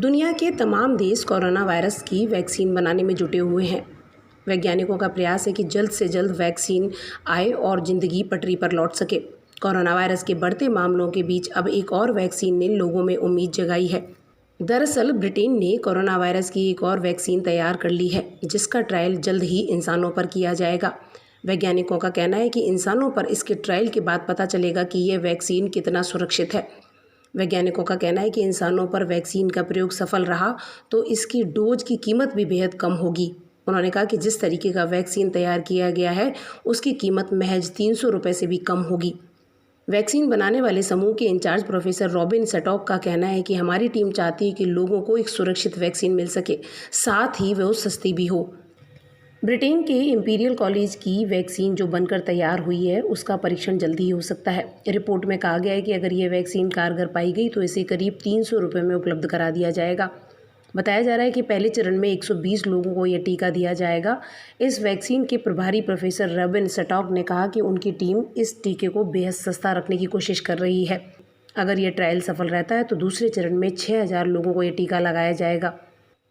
दुनिया के तमाम देश कोरोना वायरस की वैक्सीन बनाने में जुटे हुए हैं। वैज्ञानिकों का प्रयास है कि जल्द से जल्द वैक्सीन आए और ज़िंदगी पटरी पर लौट सके। कोरोना वायरस के बढ़ते मामलों के बीच अब एक और वैक्सीन ने लोगों में उम्मीद जगाई है। दरअसल ब्रिटेन ने कोरोना वायरस की एक और वैक्सीन तैयार कर ली है, जिसका ट्रायल जल्द ही इंसानों पर किया जाएगा। वैज्ञानिकों का कहना है कि इंसानों पर इसके ट्रायल के बाद पता चलेगा कि ये वैक्सीन कितना सुरक्षित है। वैज्ञानिकों का कहना है कि इंसानों पर वैक्सीन का प्रयोग सफल रहा तो इसकी डोज की कीमत भी बेहद कम होगी। उन्होंने कहा कि जिस तरीके का वैक्सीन तैयार किया गया है उसकी कीमत महज 300 रुपये से भी कम होगी। वैक्सीन बनाने वाले समूह के इंचार्ज प्रोफेसर रॉबिन सटॉक का कहना है कि हमारी टीम चाहती है कि लोगों को एक सुरक्षित वैक्सीन मिल सके, साथ ही वो सस्ती भी हो। ब्रिटेन के इंपीरियल कॉलेज की वैक्सीन जो बनकर तैयार हुई है उसका परीक्षण जल्दी ही हो सकता है। रिपोर्ट में कहा गया है कि अगर ये वैक्सीन कारगर पाई गई तो इसे करीब 300 रुपये में उपलब्ध करा दिया जाएगा। बताया जा रहा है कि पहले चरण में 120 लोगों को यह टीका दिया जाएगा। इस वैक्सीन के प्रभारी प्रोफेसर रॉबिन सटॉक ने कहा कि उनकी टीम इस टीके को बेहद सस्ता रखने की कोशिश कर रही है। अगर यह ट्रायल सफल रहता है तो दूसरे चरण में 6000 लोगों को यह टीका लगाया जाएगा।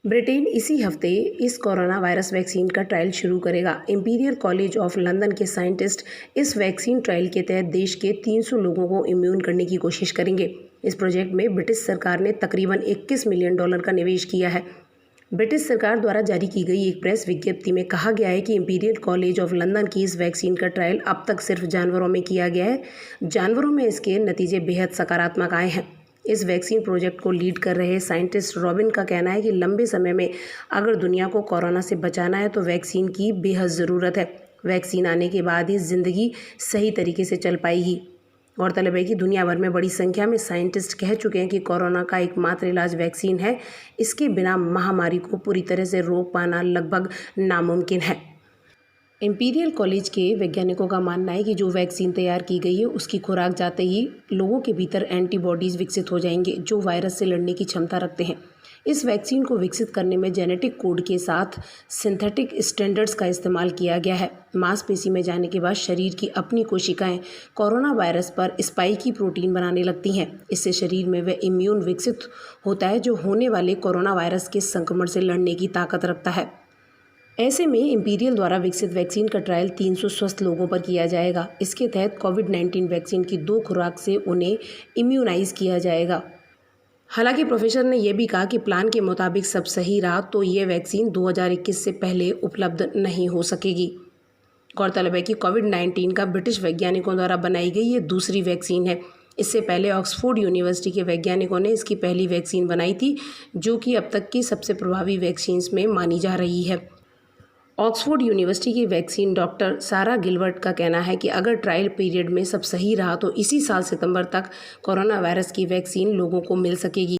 ब्रिटेन इसी हफ्ते इस कोरोना वायरस वैक्सीन का ट्रायल शुरू करेगा। इंपीरियल कॉलेज ऑफ लंदन के साइंटिस्ट इस वैक्सीन ट्रायल के तहत देश के 300 लोगों को इम्यून करने की कोशिश करेंगे। इस प्रोजेक्ट में ब्रिटिश सरकार ने तकरीबन $21 मिलियन का निवेश किया है। ब्रिटिश सरकार द्वारा जारी की गई एक प्रेस विज्ञप्ति में कहा गया है कि इंपीरियल कॉलेज ऑफ लंदन की इस वैक्सीन का ट्रायल अब तक सिर्फ जानवरों में किया गया है। जानवरों में इसके नतीजे बेहद सकारात्मक आए हैं। इस वैक्सीन प्रोजेक्ट को लीड कर रहे साइंटिस्ट रॉबिन का कहना है कि लंबे समय में अगर दुनिया को कोरोना से बचाना है तो वैक्सीन की बेहद ज़रूरत है। वैक्सीन आने के बाद ही ज़िंदगी सही तरीके से चल पाएगी। गौरतलब है कि दुनिया भर में बड़ी संख्या में साइंटिस्ट कह चुके हैं कि कोरोना का एकमात्र इलाज वैक्सीन है। इसके बिना महामारी को पूरी तरह से रोक पाना लगभग नामुमकिन है। इंपीरियल कॉलेज के वैज्ञानिकों का मानना है कि जो वैक्सीन तैयार की गई है उसकी खुराक जाते ही लोगों के भीतर एंटीबॉडीज़ विकसित हो जाएंगे जो वायरस से लड़ने की क्षमता रखते हैं। इस वैक्सीन को विकसित करने में जेनेटिक कोड के साथ सिंथेटिक स्टैंडर्ड्स का इस्तेमाल किया गया है। मांसपेशी में जाने के बाद शरीर की अपनी कोशिकाएं कोरोना वायरस पर स्पाइकी प्रोटीन बनाने लगती हैं। इससे शरीर में वह इम्यून विकसित होता है जो होने वाले कोरोना वायरस के संक्रमण से लड़ने की ताकत रखता है। ऐसे में इंपीरियल द्वारा विकसित वैक्सीन का ट्रायल 300 स्वस्थ लोगों पर किया जाएगा। इसके तहत कोविड-19 वैक्सीन की 2 खुराक से उन्हें इम्यूनाइज किया जाएगा। हालांकि प्रोफेसर ने यह भी कहा कि प्लान के मुताबिक सब सही रहा तो ये वैक्सीन 2021 से पहले उपलब्ध नहीं हो सकेगी। गौरतलब है कि कोविड-19 का ब्रिटिश वैज्ञानिकों द्वारा बनाई गई ये दूसरी वैक्सीन है। इससे पहले ऑक्सफोर्ड यूनिवर्सिटी के वैज्ञानिकों ने इसकी पहली वैक्सीन बनाई थी, जो कि अब तक की सबसे प्रभावी वैक्सीन्स में मानी जा रही है। ऑक्सफोर्ड यूनिवर्सिटी की वैक्सीन डॉक्टर सारा गिलबर्ट का कहना है कि अगर ट्रायल पीरियड में सब सही रहा तो इसी साल सितंबर तक कोरोना वायरस की वैक्सीन लोगों को मिल सकेगी।